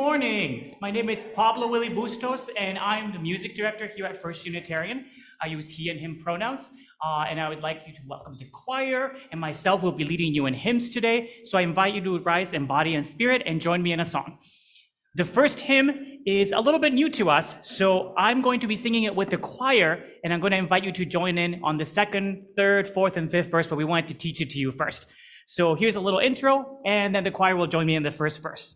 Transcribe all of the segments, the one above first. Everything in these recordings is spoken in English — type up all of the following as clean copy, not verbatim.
morning. My name is Pablo Willie Bustos, and I'm the music director here at First Unitarian. I use he and him pronouns, and I would like you to welcome the choir, and myself will be leading you in hymns today. So I invite you to rise in body and spirit and join me in a song. The first hymn is a little bit new to us, so I'm going to be singing it with the choir, and I'm going to invite you to join in on the second, third, fourth, and fifth verse, but we wanted to teach it to you first. So here's a little intro, and then the choir will join me in the first verse.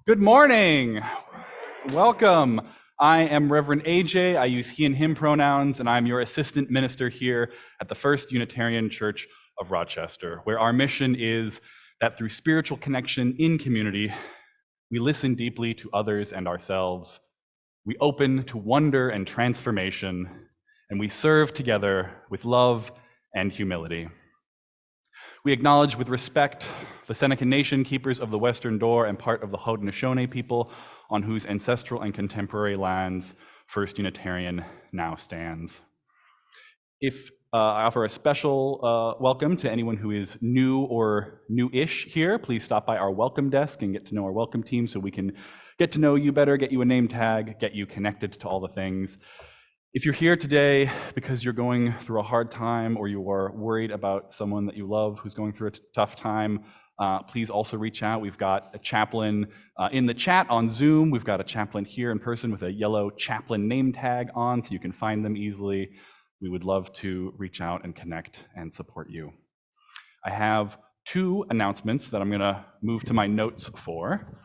Good morning. Welcome. I am Reverend AJ. I use he and him pronouns, and I'm your assistant minister here at the First Unitarian Church of Rochester, where our mission is that through spiritual connection in community, we listen deeply to others and ourselves, we open to wonder and transformation, and we serve together with love and humility. We acknowledge with respect the Seneca Nation, keepers of the Western Door and part of the Haudenosaunee people on whose ancestral and contemporary lands First Unitarian now stands. I offer a special welcome to anyone who is new or new-ish here. Please stop by our welcome desk and get to know our welcome team so we can get to know you better, get you a name tag, get you connected to all the things. If you're here today because you're going through a hard time or you are worried about someone that you love who's going through a tough time, please also reach out. We've got a chaplain in the chat on Zoom. We've got a chaplain here in person with a yellow chaplain name tag on so you can find them easily. We would love to reach out and connect and support you. I have two announcements that I'm going to move to my notes for.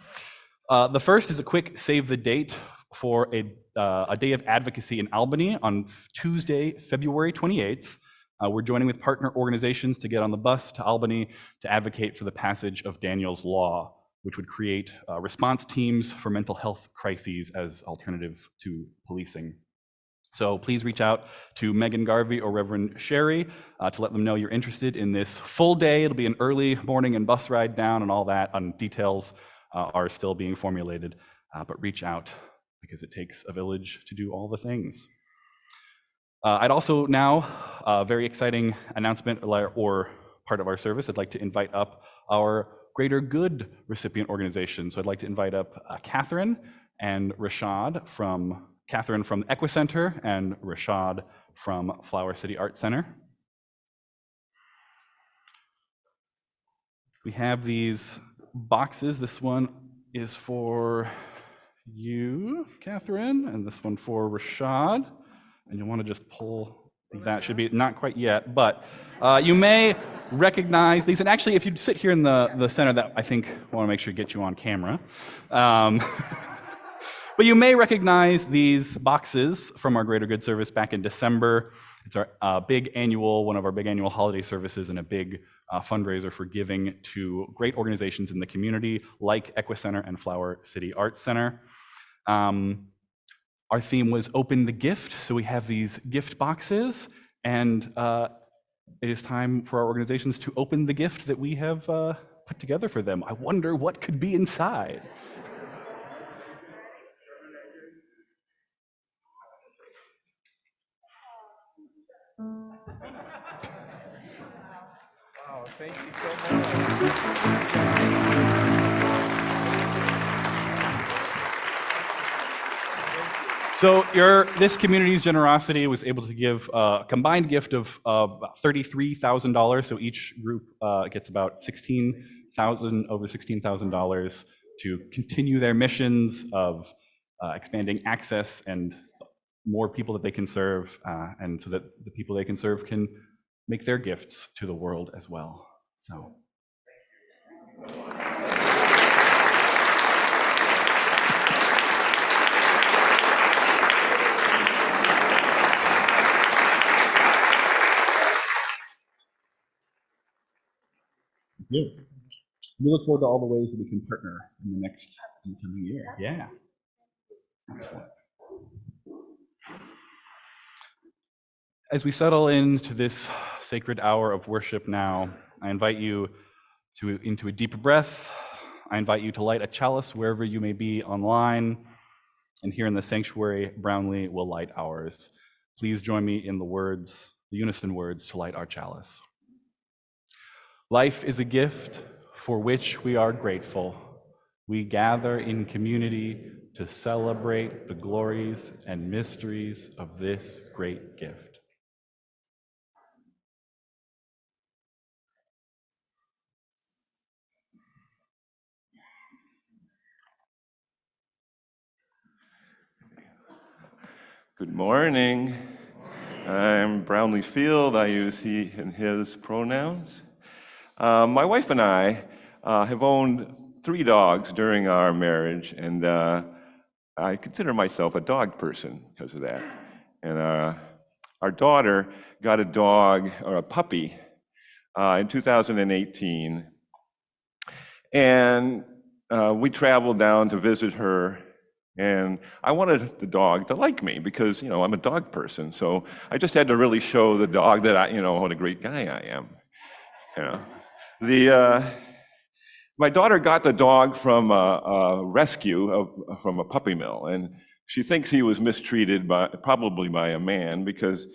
The first is a quick save the date for a day of advocacy in Albany on Tuesday, February 28th. We're joining with partner organizations to get on the bus to Albany to advocate for the passage of Daniel's Law, which would create response teams for mental health crises as alternative to policing. So please reach out to Megan Garvey or Reverend Sherry to let them know you're interested in this full day. It'll be an early morning and bus ride down and all that, and details are still being formulated, but reach out because it takes a village to do all the things. I'd also now, a very exciting announcement or part of our service, I'd like to invite up our Greater Good recipient organization. So I'd like to invite up Catherine and Rashad Catherine from Equicenter and Rashad from Flower City Art Center. We have these boxes. This one is for you, Catherine, and this one for Rashad. and you want to just pull that. Should be not quite yet, but you may recognize these. And actually, if you sit here in the center, that I think I want to make sure to get you on camera. But you may recognize these boxes from our Greater Good service back in December. It's our big annual, one of our big annual holiday services, and a big fundraiser for giving to great organizations in the community like Equicenter and Flower City Arts Center. Our theme was Open the Gift, so we have these gift boxes, and it is time for our organizations to open the gift that we have put together for them. I wonder what could be inside. Wow, thank you so much. So this community's generosity was able to give a combined gift of about $33,000. So each group gets about over $16,000 to continue their missions of expanding access and more people that they can serve, and so that the people they can serve can make their gifts to the world as well. So. Yeah. We look forward to all the ways that we can partner in the coming year. Yeah. Excellent. As we settle into this sacred hour of worship now, I invite you into a deep breath. I invite you to light a chalice wherever you may be online. And here in the sanctuary, Brownlee will light ours. Please join me in the unison words to light our chalice. Life is a gift for which we are grateful. We gather in community to celebrate the glories and mysteries of this great gift. Good morning. I'm Brownlee Field. I use he and his pronouns. My wife and I have owned 3 dogs during our marriage, and I consider myself a dog person because of that. And our daughter got a dog, or a puppy, in 2018. And we traveled down to visit her. And I wanted the dog to like me because, I'm a dog person. So I just had to really show the dog that what a great guy I am. My daughter got the dog from a rescue from a puppy mill, and she thinks he was mistreated probably by a man because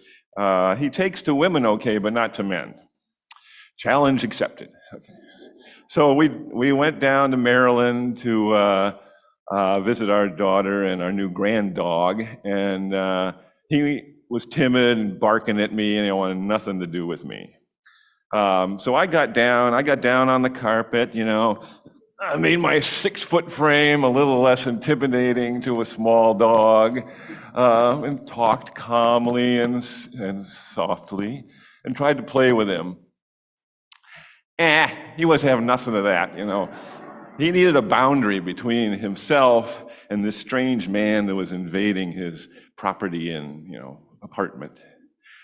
he takes to women okay, but not to men. Challenge accepted. Okay. So we went down to Maryland to visit our daughter and our new grand dog, and he was timid and barking at me, and he wanted nothing to do with me. So I got down on the carpet, I made my 6-foot frame a little less intimidating to a small dog, and talked calmly and softly, and tried to play with him. He wasn't having nothing of that, He needed a boundary between himself and this strange man that was invading his property and, apartment.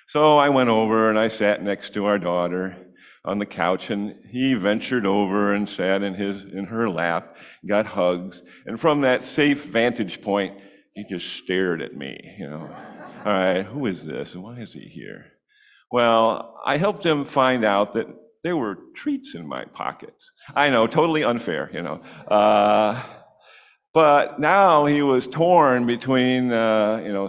So I went over and I sat next to our daughter on the couch, and he ventured over and sat in her lap, got hugs, and from that safe vantage point, he just stared at me, All right, who is this and why is he here? Well, I helped him find out that there were treats in my pockets. I know, totally unfair, But now he was torn between,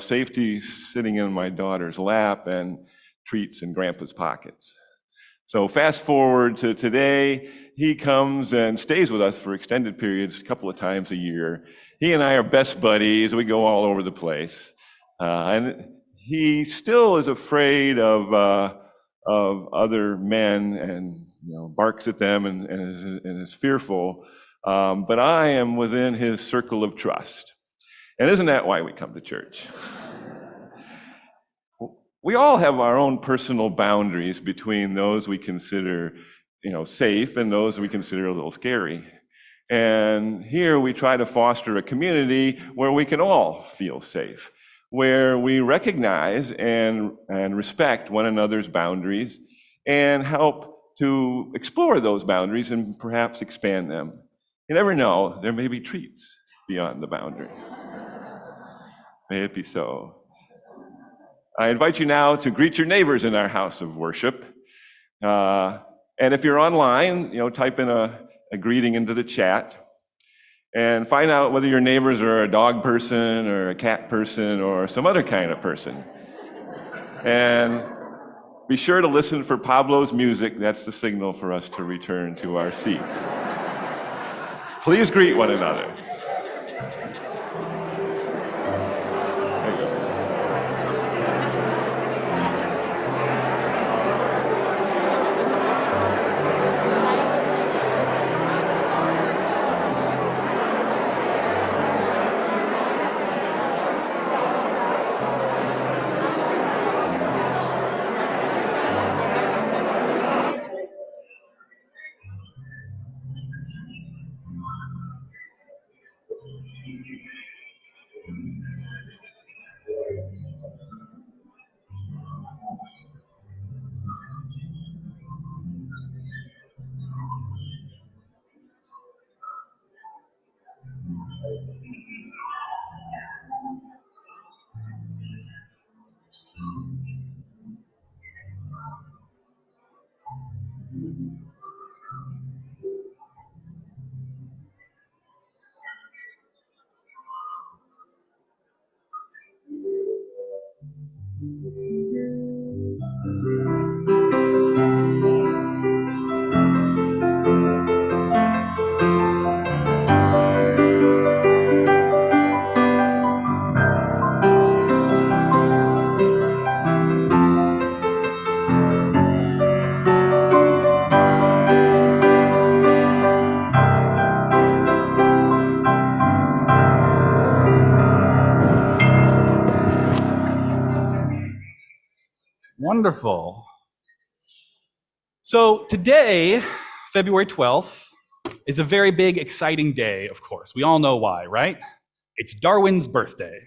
safety sitting in my daughter's lap and treats in Grandpa's pockets. So fast forward to today, he comes and stays with us for extended periods, a couple of times a year. He and I are best buddies. We go all over the place. And he still is afraid of other men and barks at them and is fearful. But I am within his circle of trust. And isn't that why we come to church? we all have our own personal boundaries between those we consider, safe and those we consider a little scary. And here we try to foster a community where we can all feel safe, where we recognize and respect one another's boundaries and help to explore those boundaries and perhaps expand them. You never know, there may be treats beyond the boundaries. May it be so. I invite you now to greet your neighbors in our house of worship. And if you're online, type in a greeting into the chat and find out whether your neighbors are a dog person or a cat person or some other kind of person. And be sure to listen for Pablo's music. That's the signal for us to return to our seats. Please greet one another. There you go. Wonderful. So today, February 12th, is a very big, exciting day, of course. We all know why, right? It's Darwin's birthday.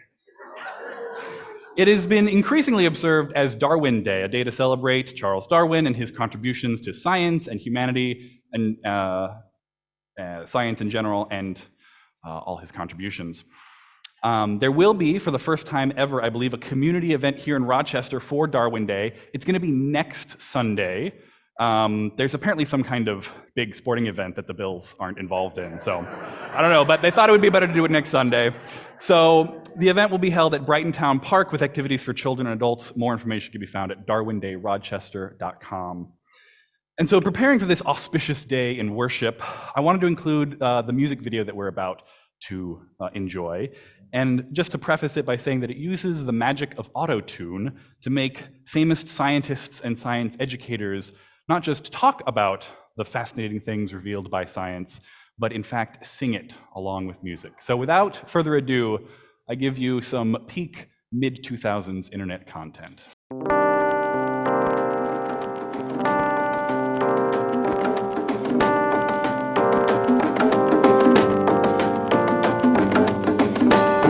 It has been increasingly observed as Darwin Day, a day to celebrate Charles Darwin and his contributions to science and humanity and science in general and all his contributions. There will be, for the first time ever, I believe, a community event here in Rochester for Darwin Day. It's going to be next Sunday. There's apparently some kind of big sporting event that the Bills aren't involved in, so I don't know, but they thought it would be better to do it next Sunday. So the event will be held at Brighton Town Park with activities for children and adults. More information can be found at darwindayrochester.com. And so preparing for this auspicious day in worship, I wanted to include the music video that we're about to enjoy. And just to preface it by saying that it uses the magic of auto-tune to make famous scientists and science educators not just talk about the fascinating things revealed by science, but in fact sing it along with music. So without further ado, I give you some peak mid-2000s internet content.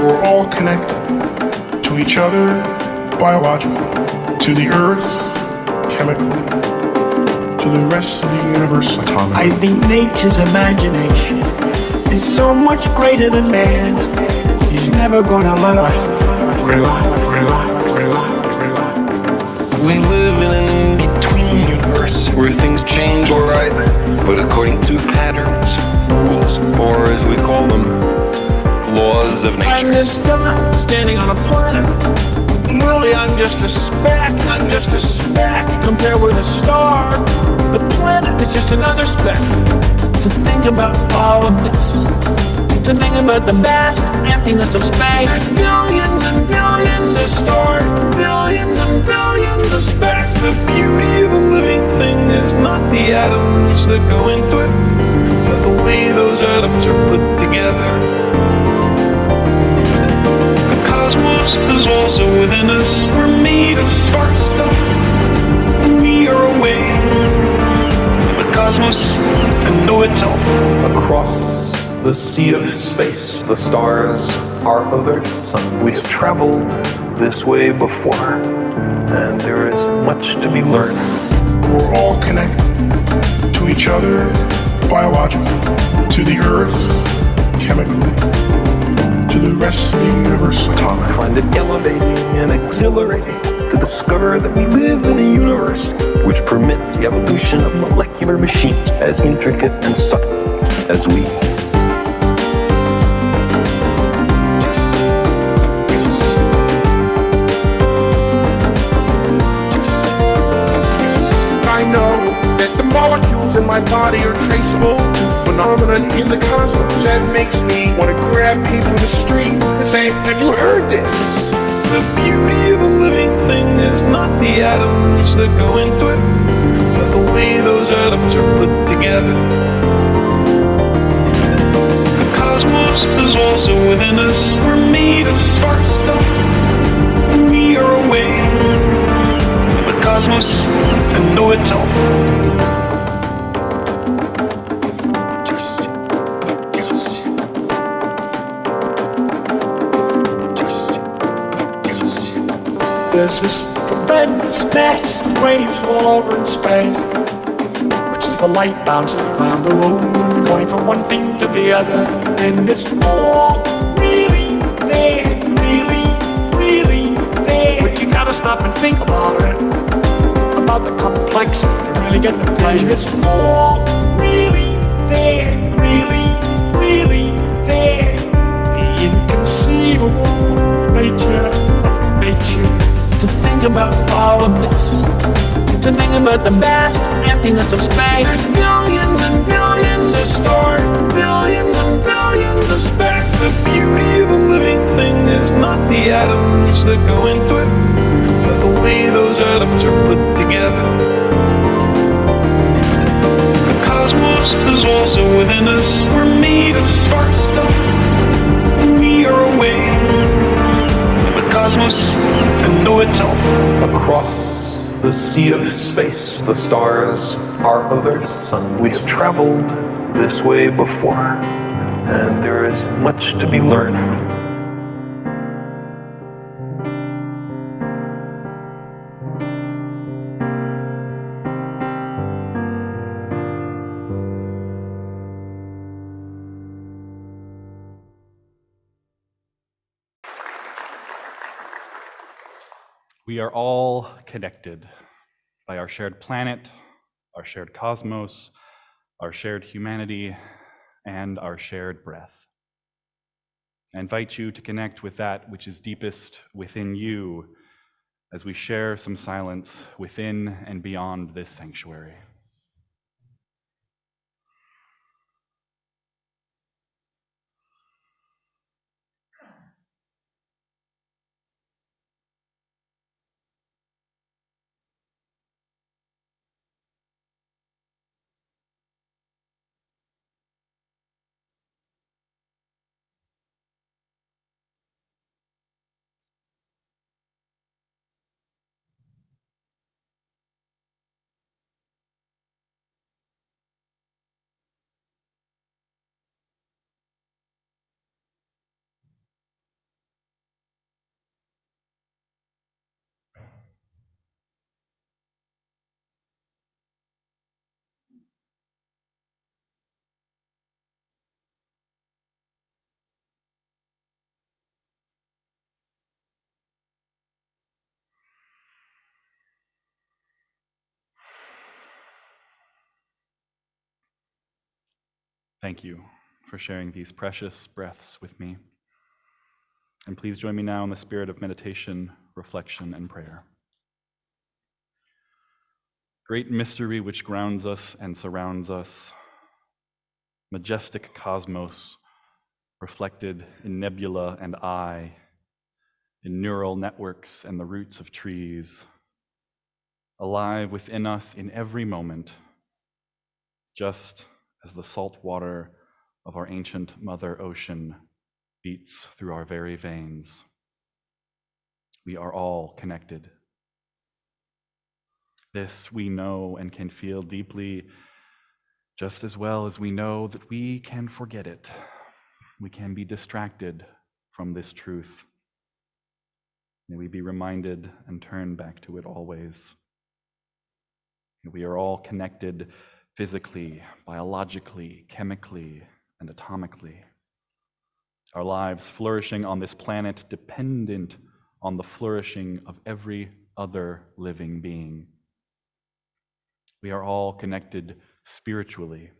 We're all connected to each other biologically, to the earth chemically, to the rest of the universe atomically. I think nature's imagination is so much greater than man's. He's never gonna let us relax. We live in an in-between universe where things change alright, but according to patterns, rules, or as we call them, laws of nature. I'm this guy standing on a planet. Really, I'm just a speck, compared with a star. The planet is just another speck. To think about all of this, to think about the vast emptiness of space. Billions and billions of stars, billions and billions of specks. The beauty of a living thing is not the atoms that go into it, but the way those atoms are put together. The cosmos is also within us. We're made of sparks itself. Across the sea of space, the stars are other sun. We've traveled this way before, and there is much to be learned. We're all connected to each other biologically, to the earth chemically, to the rest of the universe atomically. I find it elevating and exhilarating to discover that we live in a universe which permits the evolution of molecular machines as intricate and subtle as we. I know that the molecules in my body are traceable to phenomena in the cosmos. That makes me want to grab people in the street and say, have you heard this? The beauty of a living thing is not the atoms that go into it, but the way those atoms are put together. The cosmos is also within us. We're made of star stuff. We are a way for the cosmos to know itself. There's this tremendous mass of waves all over in space, which is the light bouncing around the room, going from one thing to the other, and it's all really there, really there. But you gotta stop and think about it, about the complexity to really get the pleasure. It's all really there, really there. The inconceivable nature of nature. To think about all of this, to think about the vast emptiness of space. There's billions and billions of stars, billions and billions of specks. The beauty of a living thing is not the atoms that go into it, but the way those atoms are put together. The cosmos is also within us. We're made of star stuff. We are a way for the cosmos to know itself. Across the sea of space, the stars are other sun. We have traveled this way before, and there is much to be learned. We are all connected by our shared planet, our shared cosmos, our shared humanity, and our shared breath. I invite you to connect with that which is deepest within you as we share some silence within and beyond this sanctuary. Thank you for sharing these precious breaths with me. And please join me now in the spirit of meditation, reflection, and prayer. Great mystery which grounds us and surrounds us, majestic cosmos reflected in nebula and eye, in neural networks and the roots of trees, alive within us in every moment, just as the salt water of our ancient Mother Ocean beats through our very veins. We are all connected. This we know and can feel deeply just as well as we know that we can forget it. We can be distracted from this truth. May we be reminded and turn back to it always. We are all connected physically, biologically, chemically, and atomically. Our lives flourishing on this planet dependent on the flourishing of every other living being. We are all connected spiritually.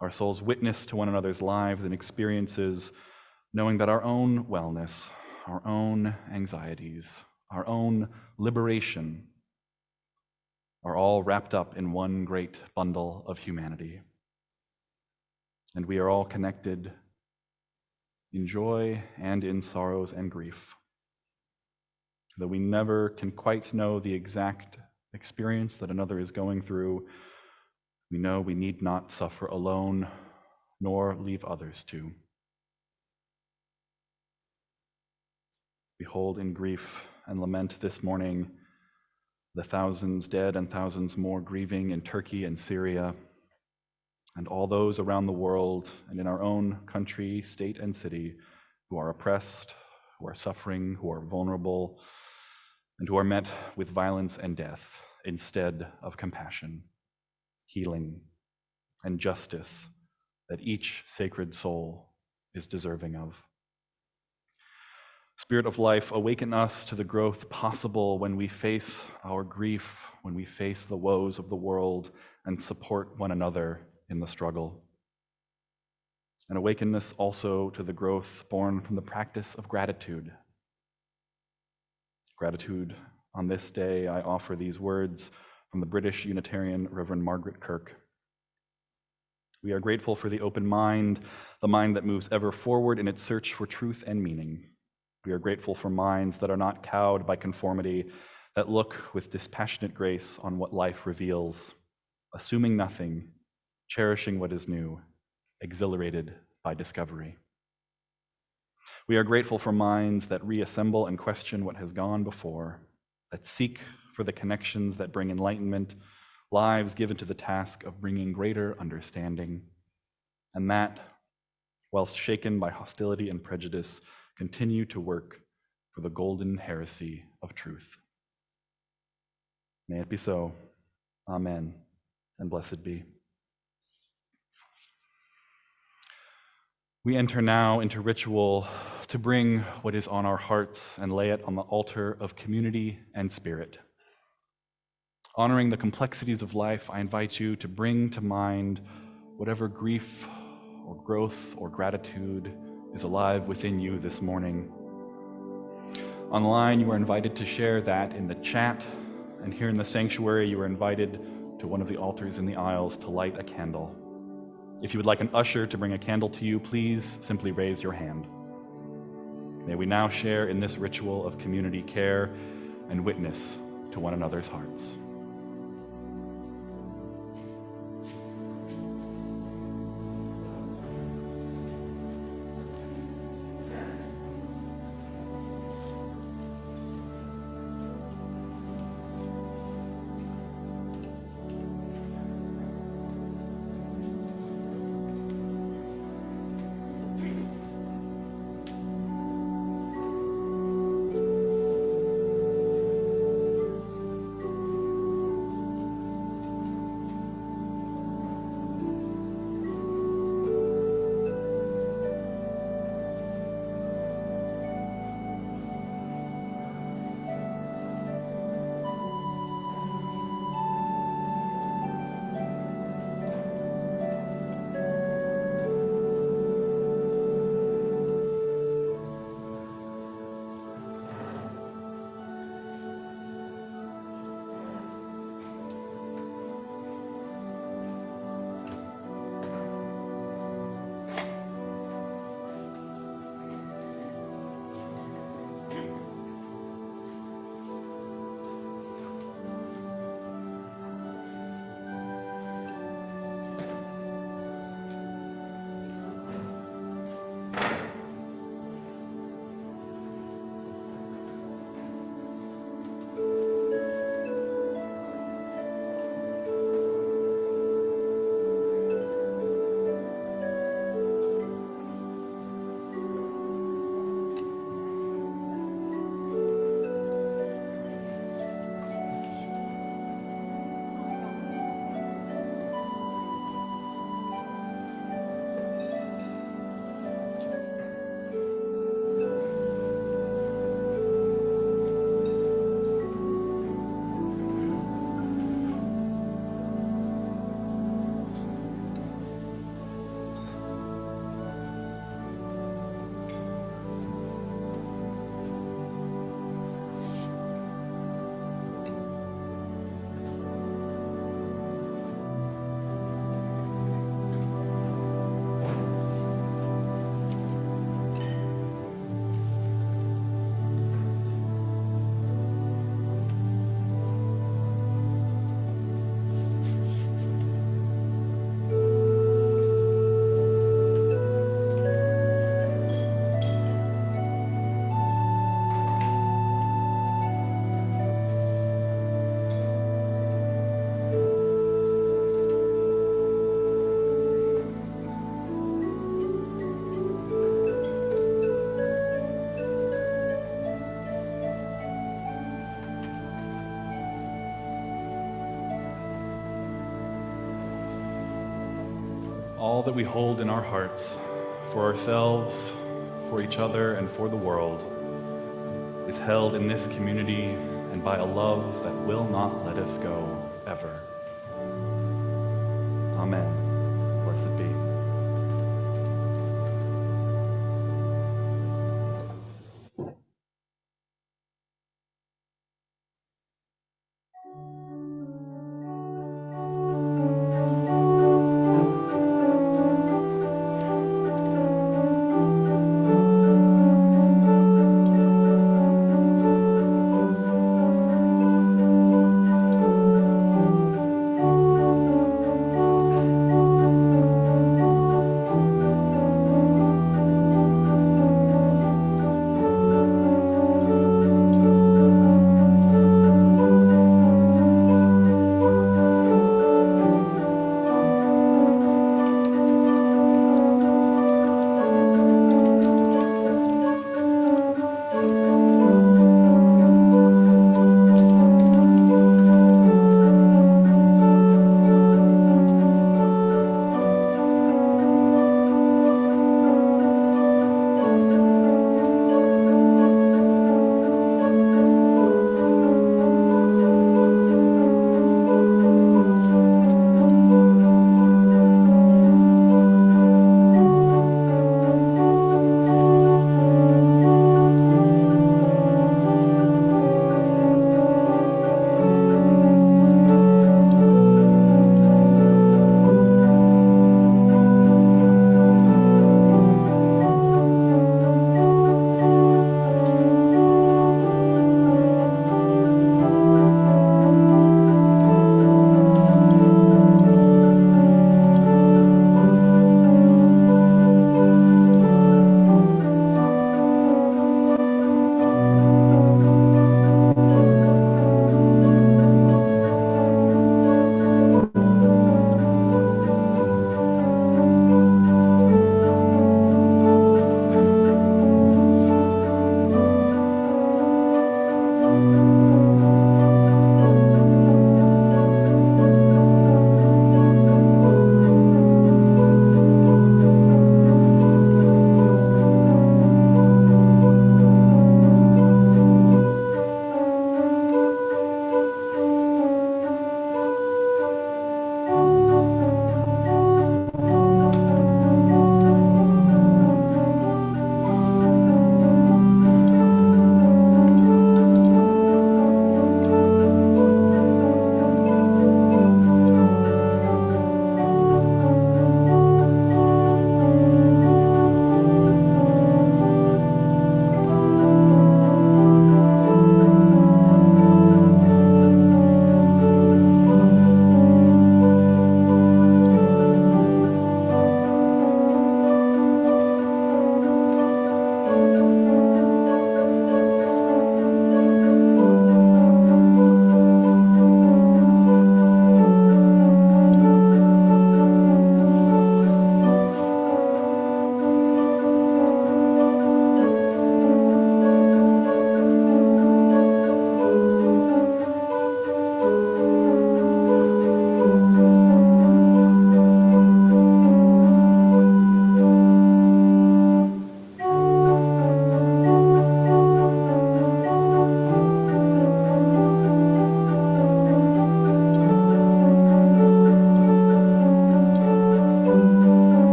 Our souls witness to one another's lives and experiences, knowing that our own wellness, our own anxieties, our own liberation are all wrapped up in one great bundle of humanity. And we are all connected in joy and in sorrows and grief. Though we never can quite know the exact experience that another is going through, we know we need not suffer alone, nor leave others to. We hold in grief and lament this morning the thousands dead and thousands more grieving in Turkey and Syria, and all those around the world and in our own country, state, and city who are oppressed, who are suffering, who are vulnerable, and who are met with violence and death instead of compassion, healing, and justice that each sacred soul is deserving of. Spirit of life, awaken us to the growth possible when we face our grief, when we face the woes of the world, and support one another in the struggle. And awaken us also to the growth born from the practice of gratitude. Gratitude. On this day, I offer these words from the British Unitarian Reverend Margaret Kirk. We are grateful for the open mind, the mind that moves ever forward in its search for truth and meaning. We are grateful for minds that are not cowed by conformity, that look with dispassionate grace on what life reveals, assuming nothing, cherishing what is new, exhilarated by discovery. We are grateful for minds that reassemble and question what has gone before, that seek for the connections that bring enlightenment, lives given to the task of bringing greater understanding, and that, whilst shaken by hostility and prejudice, continue to work for the golden heresy of truth. May it be so. Amen, and blessed be. We enter now into ritual to bring what is on our hearts and lay it on the altar of community and spirit. Honoring the complexities of life, I invite you to bring to mind whatever grief or growth or gratitude is alive within you this morning. Online, you are invited to share that in the chat, and here in the sanctuary, you are invited to one of the altars in the aisles to light a candle. If you would like an usher to bring a candle to you, please simply raise your hand. May we now share in this ritual of community care and witness to one another's hearts. all that we hold in our hearts, for ourselves, for each other, and for the world, is held in this community and by a love that will not let us go ever. Amen. Blessed be.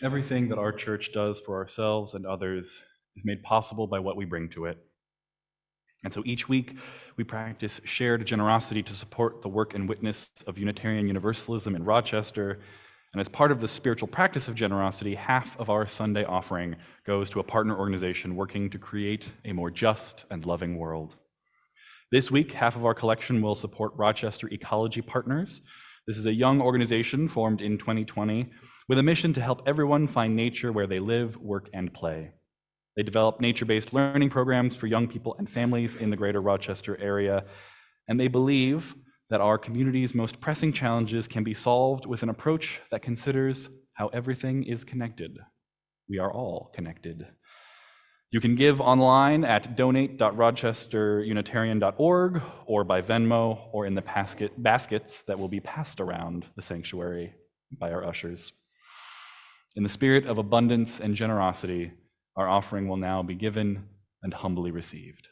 Everything that our church does for ourselves and others is made possible by what we bring to it. And so each week, we practice shared generosity to support the work and witness of Unitarian Universalism in Rochester. And as part of the spiritual practice of generosity, half of our Sunday offering goes to a partner organization working to create a more just and loving world. This week, half of our collection will support Rochester Ecology Partners. This is a young organization formed in 2020 with a mission to help everyone find nature where they live, work, and play. They develop nature-based learning programs for young people and families in the greater Rochester area, and they believe that our community's most pressing challenges can be solved with an approach that considers how everything is connected. We are all connected. You can give online at donate.rochesterunitarian.org or by Venmo or in the baskets that will be passed around the sanctuary by our ushers. In the spirit of abundance and generosity, our offering will now be given and humbly received.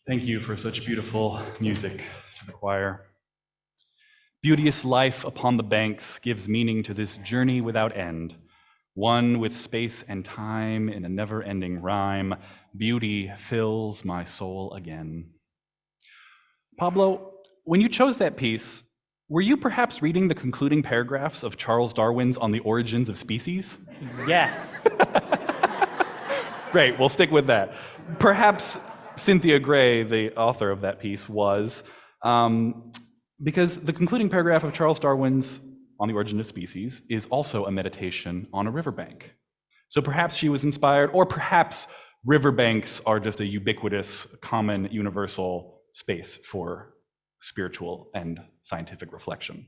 Thank you for such beautiful music to the choir. Beauteous life upon the banks gives meaning to this journey without end, one with space and time in a never-ending rhyme. Beauty fills my soul again. Pablo, when you chose that piece, were you perhaps reading the concluding paragraphs of Charles Darwin's On the Origins of Species? Yes. Great, we'll stick with that. Perhaps Cynthia Gray, the author of that piece, was, because the concluding paragraph of Charles Darwin's On the Origin of Species is also a meditation on a riverbank. So perhaps she was inspired, or perhaps riverbanks are just a ubiquitous, common, universal space for spiritual and scientific reflection.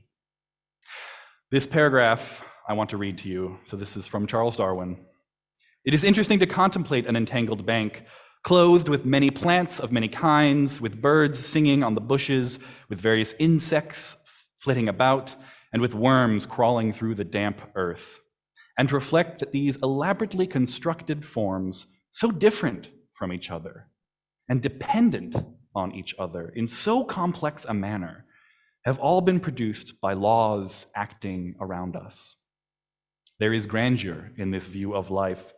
This paragraph I want to read to you. So this is from Charles Darwin. It is interesting to contemplate an entangled bank, clothed with many plants of many kinds, with birds singing on the bushes, with various insects flitting about, and with worms crawling through the damp earth, and to reflect that these elaborately constructed forms, so different from each other and dependent on each other in so complex a manner, have all been produced by laws acting around us. There is grandeur in this view of life.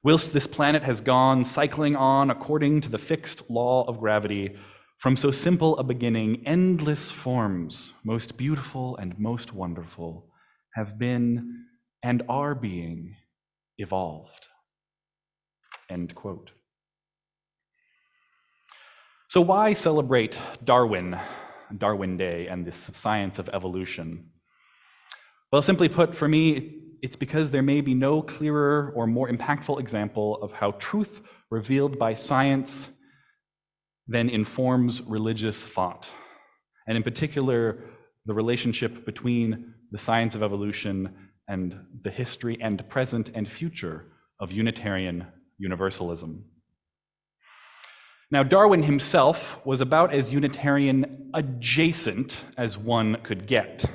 Whilst this planet has gone cycling on according to the fixed law of gravity, from so simple a beginning, endless forms, most beautiful and most wonderful, have been and are being evolved. End quote. So why celebrate Darwin Day, and this science of evolution? Well, simply put, for me, it's because there may be no clearer or more impactful example of how truth revealed by science then informs religious thought, and in particular, the relationship between the science of evolution and the history and present and future of Unitarian Universalism. Now, Darwin himself was about as Unitarian adjacent as one could get.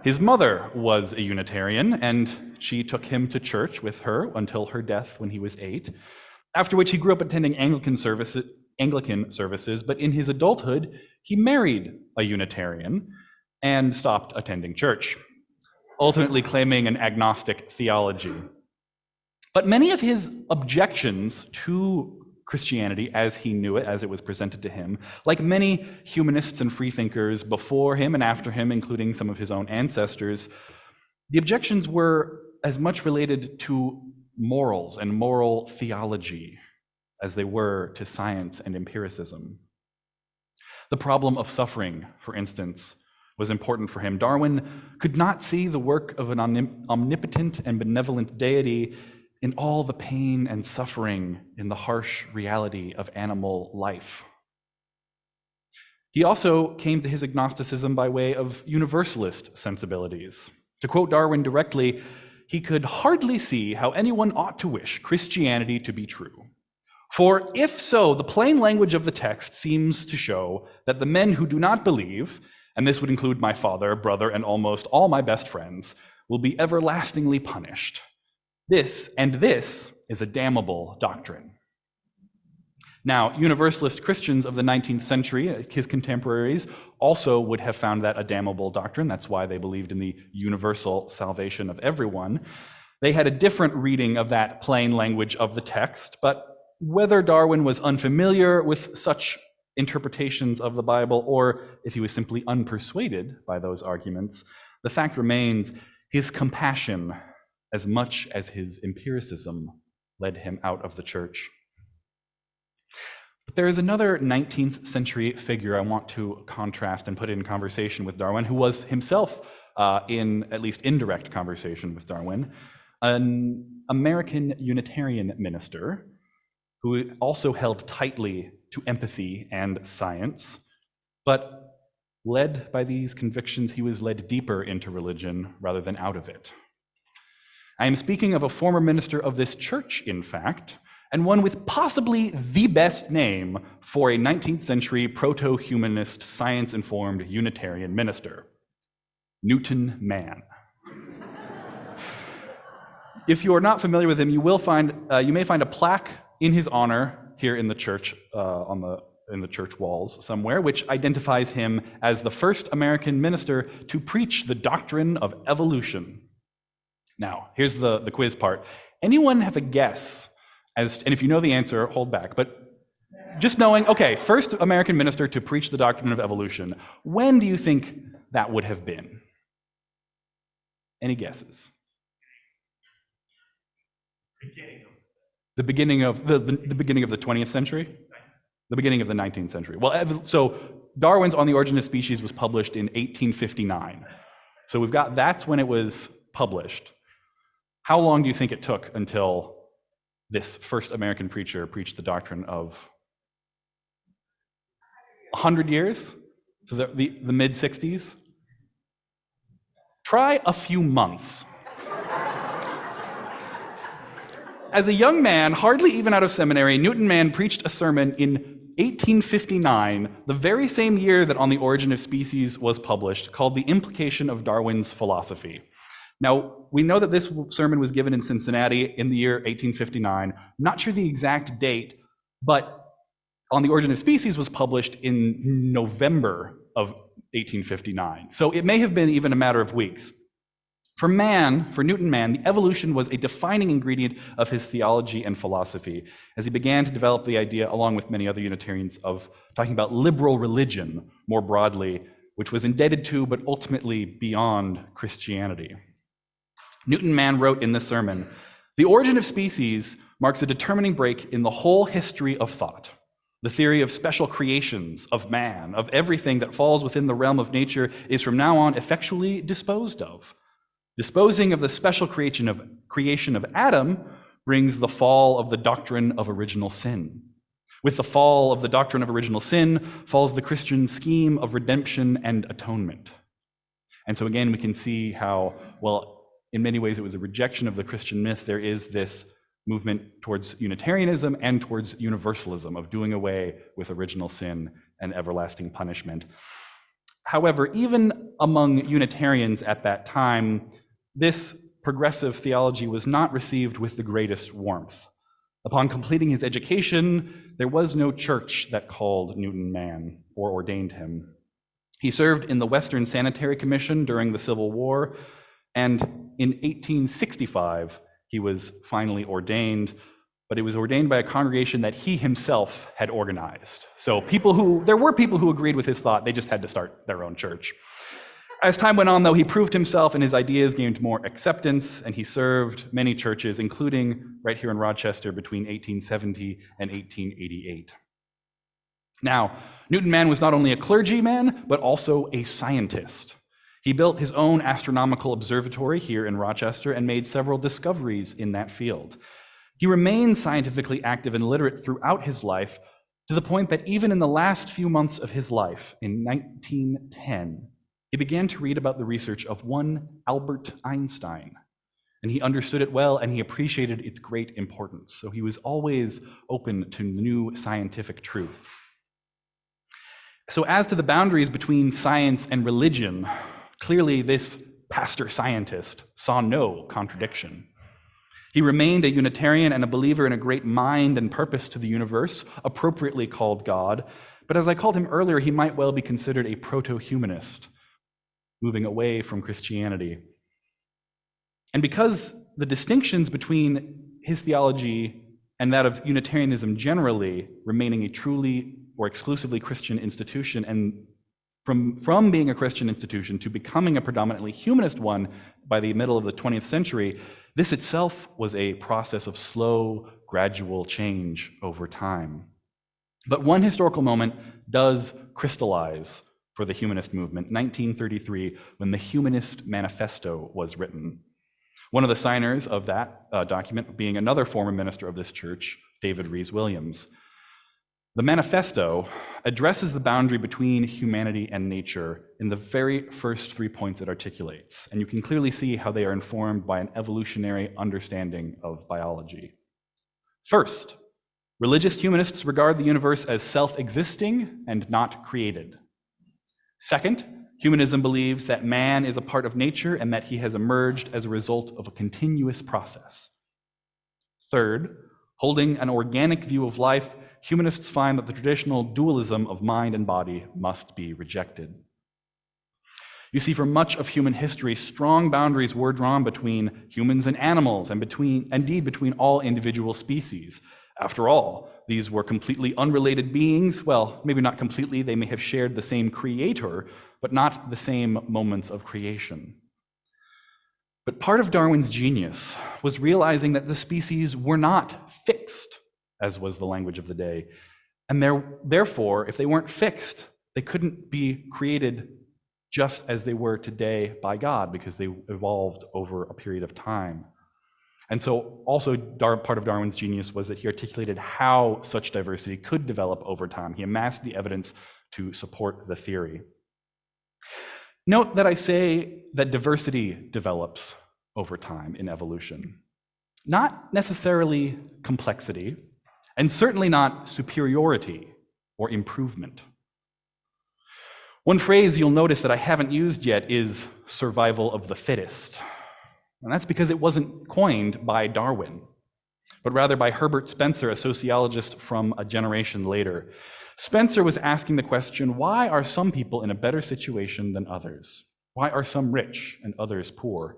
His mother was a Unitarian, and she took him to church with her until her death when he was 8, after which he grew up attending Anglican services, but in his adulthood, he married a Unitarian and stopped attending church, ultimately claiming an agnostic theology. But many of his objections to Christianity as he knew it, as it was presented to him, like many humanists and freethinkers before him and after him, including some of his own ancestors, the objections were as much related to morals and moral theology as they were to science and empiricism. The problem of suffering, for instance, was important for him. Darwin could not see the work of an omnipotent and benevolent deity in all the pain and suffering in the harsh reality of animal life. He also came to his agnosticism by way of universalist sensibilities. To quote Darwin directly, he could hardly see how anyone ought to wish Christianity to be true. For if so, the plain language of the text seems to show that the men who do not believe, and this would include my father, brother, and almost all my best friends, will be everlastingly punished. This is a damnable doctrine. Now, Universalist Christians of the 19th century, his contemporaries, also would have found that a damnable doctrine. That's why they believed in the universal salvation of everyone. They had a different reading of that plain language of the text, but whether Darwin was unfamiliar with such interpretations of the Bible, or if he was simply unpersuaded by those arguments, the fact remains his compassion, as much as his empiricism, led him out of the church. But there is another 19th century figure I want to contrast and put in conversation with Darwin, who was himself in at least indirect conversation with Darwin, an American Unitarian minister who also held tightly to empathy and science, but led by these convictions, he was led deeper into religion rather than out of it. I am speaking of a former minister of this church, in fact, and one with possibly the best name for a 19th century proto-humanist, science-informed Unitarian minister, Newton Mann. If you are not familiar with him, you may find a plaque in his honor here in the church, in the church walls somewhere, which identifies him as the first American minister to preach the doctrine of evolution. Now, here's the quiz part. Anyone have a guess and if you know the answer, hold back, but just knowing, okay, first American minister to preach the doctrine of evolution, when do you think that would have been? Any guesses? The beginning of the beginning of the 20th century? The beginning of the 19th century. Well, so Darwin's On the Origin of Species was published in 1859. So we've got, that's when it was published. How long do you think it took until this first American preacher preached the doctrine of 100 years? So the mid-60s? Try a few months. As a young man, hardly even out of seminary, Newton Mann preached a sermon in 1859, the very same year that On the Origin of Species was published, called The Implication of Darwin's Philosophy. Now, we know that this sermon was given in Cincinnati in the year 1859. Not sure the exact date, but On the Origin of Species was published in November of 1859. So it may have been even a matter of weeks. For Newton Mann, the evolution was a defining ingredient of his theology and philosophy, as he began to develop the idea, along with many other Unitarians, of talking about liberal religion more broadly, which was indebted to, but ultimately beyond, Christianity. Newton Mann wrote in this sermon, "The Origin of Species marks a determining break in the whole history of thought. The theory of special creations of man, of everything that falls within the realm of nature, is from now on effectually disposed of. Disposing of the special creation of Adam brings the fall of the doctrine of original sin. With the fall of the doctrine of original sin falls the Christian scheme of redemption and atonement." And so again, we can see how, well, in many ways it was a rejection of the Christian myth. There is this movement towards Unitarianism and towards universalism, of doing away with original sin and everlasting punishment. However, even among Unitarians at that time, this progressive theology was not received with the greatest warmth. Upon completing his education, there was no church that called Newton Mann or ordained him. He served in the Western Sanitary Commission during the Civil War, and in 1865, he was finally ordained, but it was ordained by a congregation that he himself had organized. So there were people who agreed with his thought, they just had to start their own church. As time went on, though, he proved himself and his ideas gained more acceptance, and he served many churches, including right here in Rochester between 1870 and 1888. Now, Newton Mann was not only a clergyman, but also a scientist. He built his own astronomical observatory here in Rochester and made several discoveries in that field. He remained scientifically active and literate throughout his life, to the point that even in the last few months of his life, in 1910, he began to read about the research of one Albert Einstein, and he understood it well and he appreciated its great importance. So he was always open to new scientific truth. So as to the boundaries between science and religion, clearly this pastor scientist saw no contradiction. He remained a Unitarian and a believer in a great mind and purpose to the universe, appropriately called God, but as I called him earlier, he might well be considered a proto-humanist, moving away from Christianity. And because the distinctions between his theology and that of Unitarianism generally, remaining a truly or exclusively Christian institution, and from being a Christian institution to becoming a predominantly humanist one by the middle of the 20th century, this itself was a process of slow, gradual change over time. But one historical moment does crystallize for the humanist movement, 1933, when the Humanist Manifesto was written. One of the signers of that document being another former minister of this church, David Rees-Williams. The manifesto addresses the boundary between humanity and nature in the very first 3 points it articulates, and you can clearly see how they are informed by an evolutionary understanding of biology. First, religious humanists regard the universe as self-existing and not created. Second, humanism believes that man is a part of nature and that he has emerged as a result of a continuous process. Third, holding an organic view of life, humanists find that the traditional dualism of mind and body must be rejected. You see, for much of human history, strong boundaries were drawn between humans and animals, and between all individual species. After all, these were completely unrelated beings. Well, maybe not completely, they may have shared the same creator, but not the same moments of creation. But part of Darwin's genius was realizing that the species were not fixed, as was the language of the day. And therefore, if they weren't fixed, they couldn't be created just as they were today by God, because they evolved over a period of time. And so also part of Darwin's genius was that he articulated how such diversity could develop over time. He amassed the evidence to support the theory. Note that I say that diversity develops over time in evolution. Not necessarily complexity, and certainly not superiority or improvement. One phrase you'll notice that I haven't used yet is survival of the fittest. And that's because it wasn't coined by Darwin, but rather by Herbert Spencer, a sociologist from a generation later. Spencer was asking the question, why are some people in a better situation than others? Why are some rich and others poor?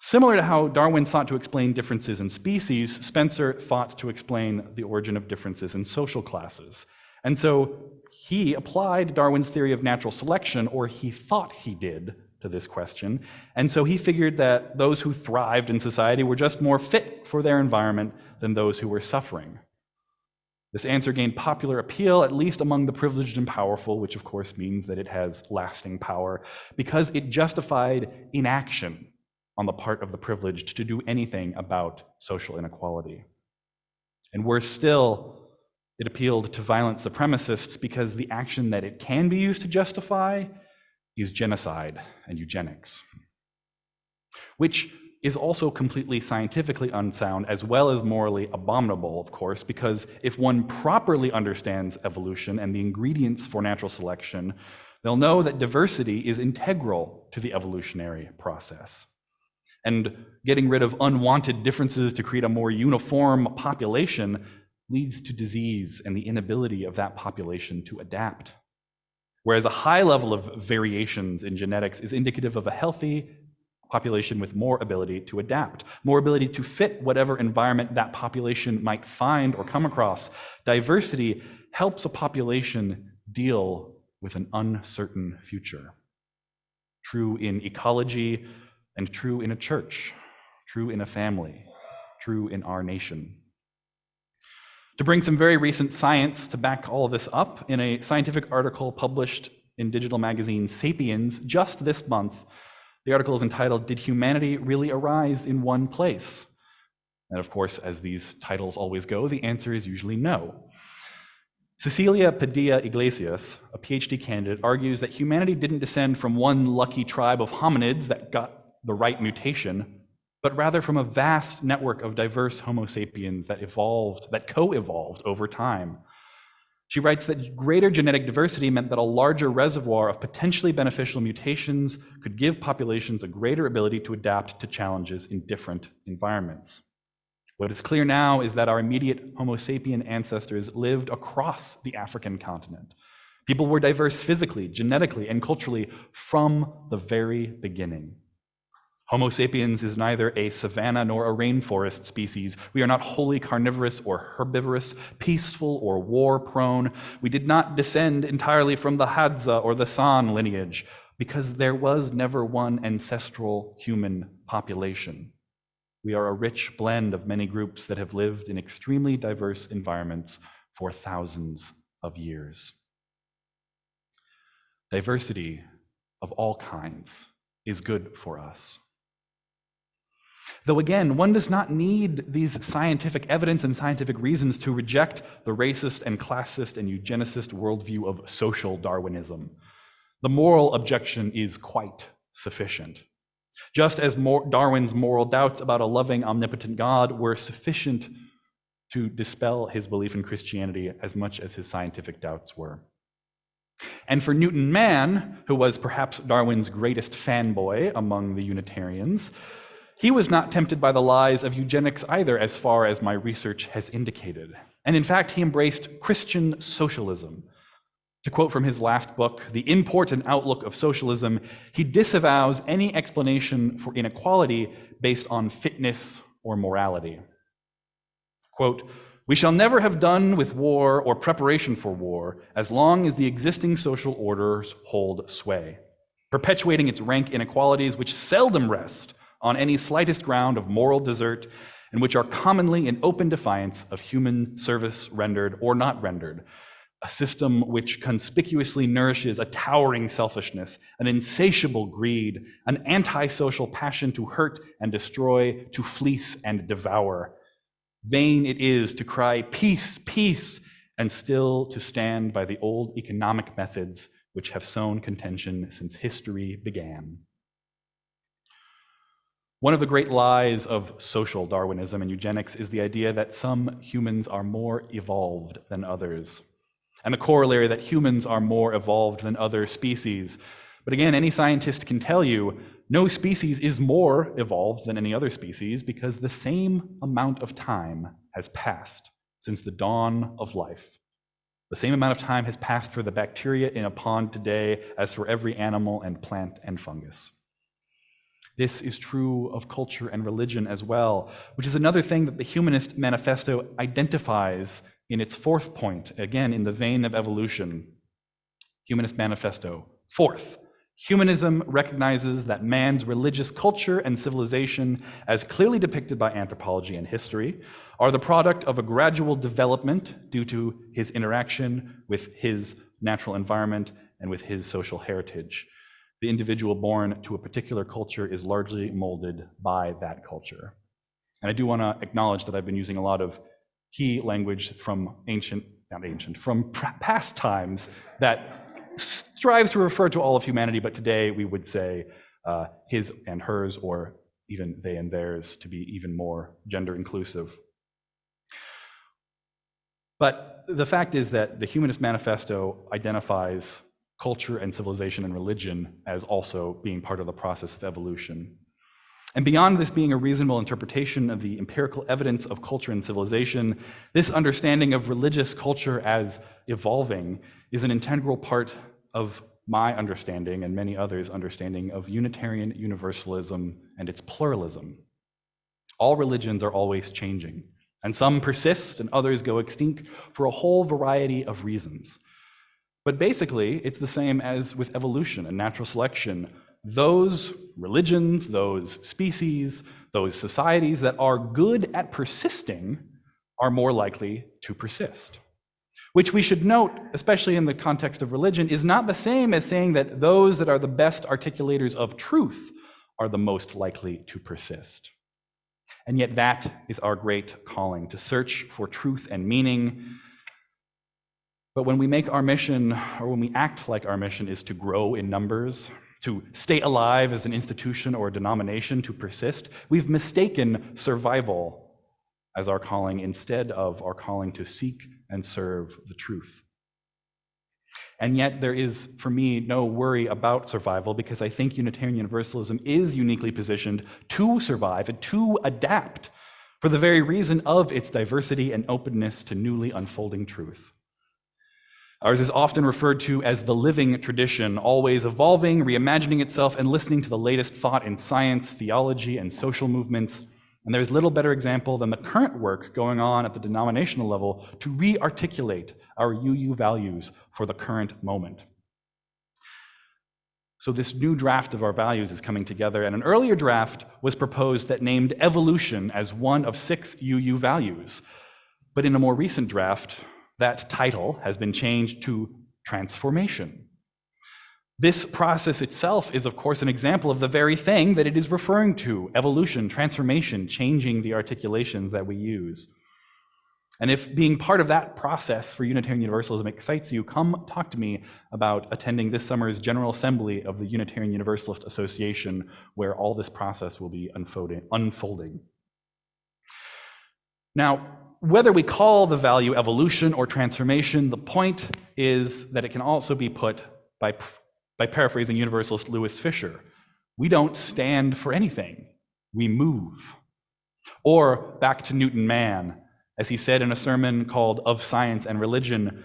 Similar to how Darwin sought to explain differences in species, Spencer thought to explain the origin of differences in social classes. And so he applied Darwin's theory of natural selection, or he thought he did, to this question. And so he figured that those who thrived in society were just more fit for their environment than those who were suffering. This answer gained popular appeal, at least among the privileged and powerful, which of course means that it has lasting power, because it justified inaction on the part of the privileged to do anything about social inequality. And worse still, it appealed to violent supremacists because the action that it can be used to justify is genocide and eugenics, which is also completely scientifically unsound as well as morally abominable, of course, because if one properly understands evolution and the ingredients for natural selection, they'll know that diversity is integral to the evolutionary process. And getting rid of unwanted differences to create a more uniform population leads to disease and the inability of that population to adapt. Whereas a high level of variations in genetics is indicative of a healthy population with more ability to adapt, more ability to fit whatever environment that population might find or come across. Diversity helps a population deal with an uncertain future. True in ecology and true in a church, true in a family, true in our nation. To bring some very recent science to back all of this up, in a scientific article published in digital magazine Sapiens just this month, the article is entitled, "Did Humanity Really Arise in One Place?" And of course, as these titles always go, the answer is usually no. Cecilia Padilla Iglesias, a PhD candidate, argues that humanity didn't descend from one lucky tribe of hominids that got the right mutation, but rather from a vast network of diverse Homo sapiens that co-evolved over time. She writes that greater genetic diversity meant that a larger reservoir of potentially beneficial mutations could give populations a greater ability to adapt to challenges in different environments. What is clear now is that our immediate Homo sapien ancestors lived across the African continent. People were diverse physically, genetically, and culturally from the very beginning. Homo sapiens is neither a savanna nor a rainforest species. We are not wholly carnivorous or herbivorous, peaceful or war-prone. We did not descend entirely from the Hadza or the San lineage, because there was never one ancestral human population. We are a rich blend of many groups that have lived in extremely diverse environments for thousands of years. Diversity of all kinds is good for us. Though again, one does not need these scientific evidence and scientific reasons to reject the racist and classist and eugenicist worldview of social Darwinism. The moral objection is quite sufficient. Just as Darwin's moral doubts about a loving, omnipotent God were sufficient to dispel his belief in Christianity as much as his scientific doubts were. And for Newton Mann, who was perhaps Darwin's greatest fanboy among the Unitarians, he was not tempted by the lies of eugenics either, as far as my research has indicated. And in fact, he embraced Christian socialism. To quote from his last book, The Import and Outlook of Socialism, he disavows any explanation for inequality based on fitness or morality. Quote, "We shall never have done with war or preparation for war as long as the existing social orders hold sway. perpetuating its rank inequalities which seldom rest on any slightest ground of moral desert, and which are commonly in open defiance of human service rendered or not rendered, a system which conspicuously nourishes a towering selfishness, an insatiable greed, an antisocial passion to hurt and destroy, to fleece and devour. Vain it is to cry, peace, peace, and still to stand by the old economic methods which have sown contention since history began. One of the great lies of social Darwinism and eugenics is the idea that some humans are more evolved than others, and the corollary that humans are more evolved than other species. But again, any scientist can tell you no species is more evolved than any other species because the same amount of time has passed since the dawn of life. The same amount of time has passed for the bacteria in a pond today as for every animal and plant and fungus. This is true of culture and religion as well, which is another thing that the Humanist Manifesto identifies in its fourth point, again in the vein of evolution. Humanist Manifesto. Fourth, humanism recognizes that man's religious culture and civilization, as clearly depicted by anthropology and history, are the product of a gradual development due to his interaction with his natural environment and with his social heritage. The individual born to a particular culture is largely molded by that culture. And I do want to acknowledge that I've been using a lot of key language from from past times that strives to refer to all of humanity, but today we would say his and hers, or even they and theirs, to be even more gender inclusive. But the fact is that the Humanist Manifesto identifies culture and civilization and religion as also being part of the process of evolution. And beyond this being a reasonable interpretation of the empirical evidence of culture and civilization, this understanding of religious culture as evolving is an integral part of my understanding and many others' understanding of Unitarian Universalism and its pluralism. All religions are always changing, and some persist and others go extinct for a whole variety of reasons. But basically, it's the same as with evolution and natural selection. Those religions, those species, those societies that are good at persisting are more likely to persist. Which we should note, especially in the context of religion, is not the same as saying that those that are the best articulators of truth are the most likely to persist. And yet that is our great calling, to search for truth and meaning. But when we make our mission, or when we act like our mission is to grow in numbers, to stay alive as an institution or a denomination, to persist, we've mistaken survival as our calling instead of our calling to seek and serve the truth. And yet there is, for me, no worry about survival, because I think Unitarian Universalism is uniquely positioned to survive and to adapt for the very reason of its diversity and openness to newly unfolding truth. Ours is often referred to as the living tradition, always evolving, reimagining itself, and listening to the latest thought in science, theology, and social movements. And there's little better example than the current work going on at the denominational level to re-articulate our UU values for the current moment. So this new draft of our values is coming together, and an earlier draft was proposed that named evolution as one of 6 UU values. But in a more recent draft, that title has been changed to transformation. This process itself is, of course, an example of the very thing that it is referring to: evolution, transformation, changing the articulations that we use. And if being part of that process for Unitarian Universalism excites you, come talk to me about attending this summer's General Assembly of the Unitarian Universalist Association, where all this process will be unfolding. Now, whether we call the value evolution or transformation, the point is that it can also be put by paraphrasing Universalist Louis Fisher: we don't stand for anything, we move. Or back to Newton Mann, as he said in a sermon called Of Science and Religion,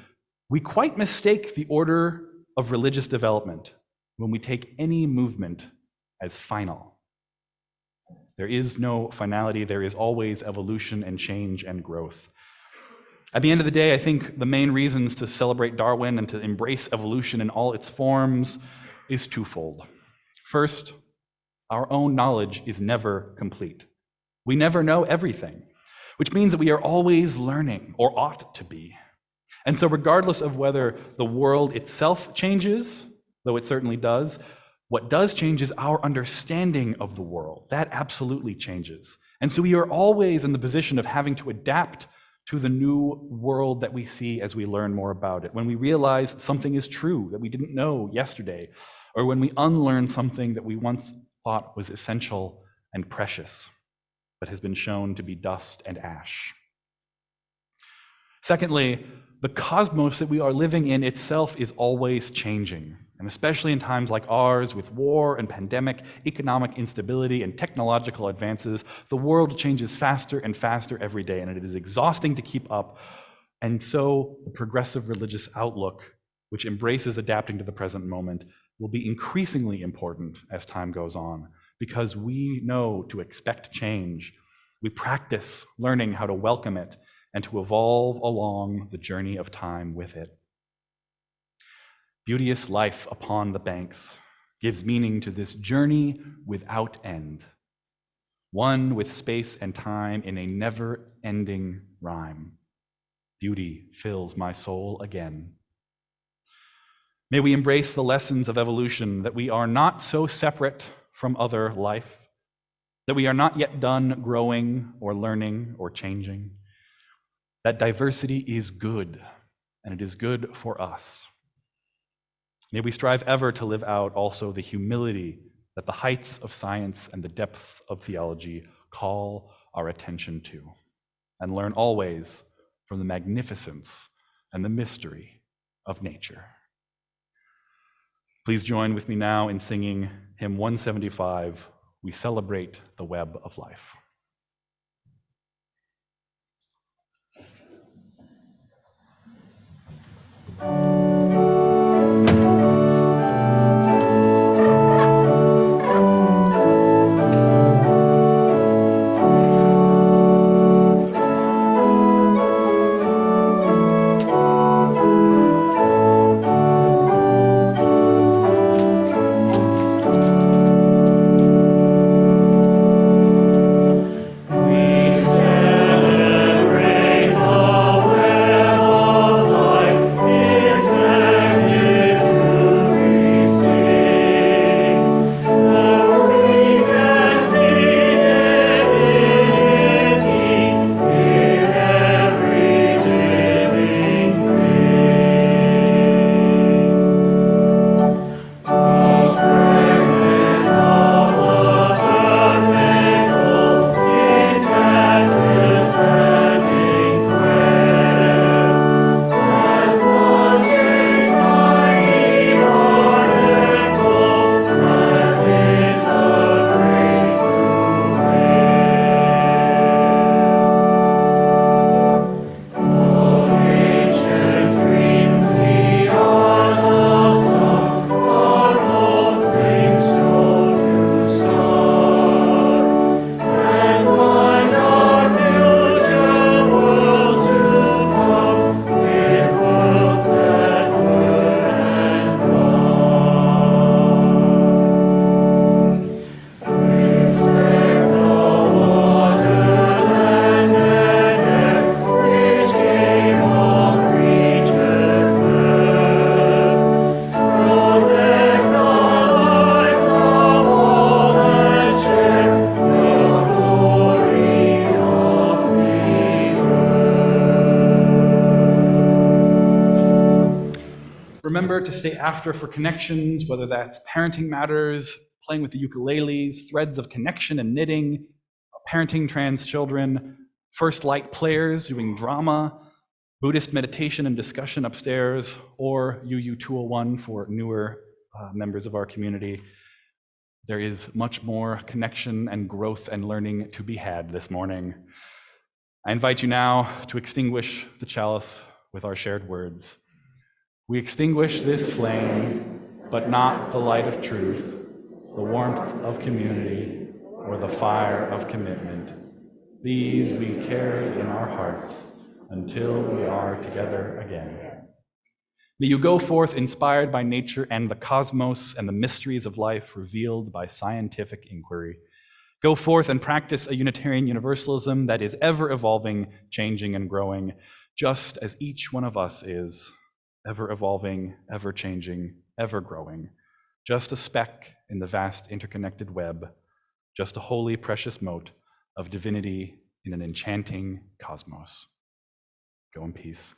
we quite mistake the order of religious development when we take any movement as final. There is no finality, there is always evolution and change and growth. At the end of the day, I think the main reasons to celebrate Darwin and to embrace evolution in all its forms is twofold. First, our own knowledge is never complete. We never know everything, which means that we are always learning, or ought to be. And so regardless of whether the world itself changes, though it certainly does, what does change is our understanding of the world. That absolutely changes. And so we are always in the position of having to adapt to the new world that we see as we learn more about it. When we realize something is true that we didn't know yesterday, or when we unlearn something that we once thought was essential and precious, but has been shown to be dust and ash. Secondly, the cosmos that we are living in itself is always changing. And especially in times like ours, with war and pandemic, economic instability, and technological advances, the world changes faster and faster every day, and it is exhausting to keep up. And so the progressive religious outlook, which embraces adapting to the present moment, will be increasingly important as time goes on, because we know to expect change. We practice learning how to welcome it and to evolve along the journey of time with it. Beauteous life upon the banks gives meaning to this journey without end, one with space and time in a never-ending rhyme. Beauty fills my soul again. May we embrace the lessons of evolution, that we are not so separate from other life, that we are not yet done growing or learning or changing, that diversity is good, and it is good for us. May we strive ever to live out also the humility that the heights of science and the depths of theology call our attention to, and learn always from the magnificence and the mystery of nature. Please join with me now in singing hymn 175, We Celebrate the Web of Life. Remember to stay after for connections, whether that's parenting matters, playing with the ukuleles, threads of connection and knitting, parenting trans children, First Light players doing drama, Buddhist meditation and discussion upstairs, or UU 201 for newer members of our community. There is much more connection and growth and learning to be had this morning. I invite you now to extinguish the chalice with our shared words. We extinguish this flame, but not the light of truth, the warmth of community, or the fire of commitment. These we carry in our hearts until we are together again. May you go forth inspired by nature and the cosmos and the mysteries of life revealed by scientific inquiry. Go forth and practice a Unitarian Universalism that is ever evolving, changing, and growing, just as each one of us is, ever evolving, ever changing, ever growing, just a speck in the vast interconnected web, just a holy, precious mote of divinity in an enchanting cosmos. Go in peace.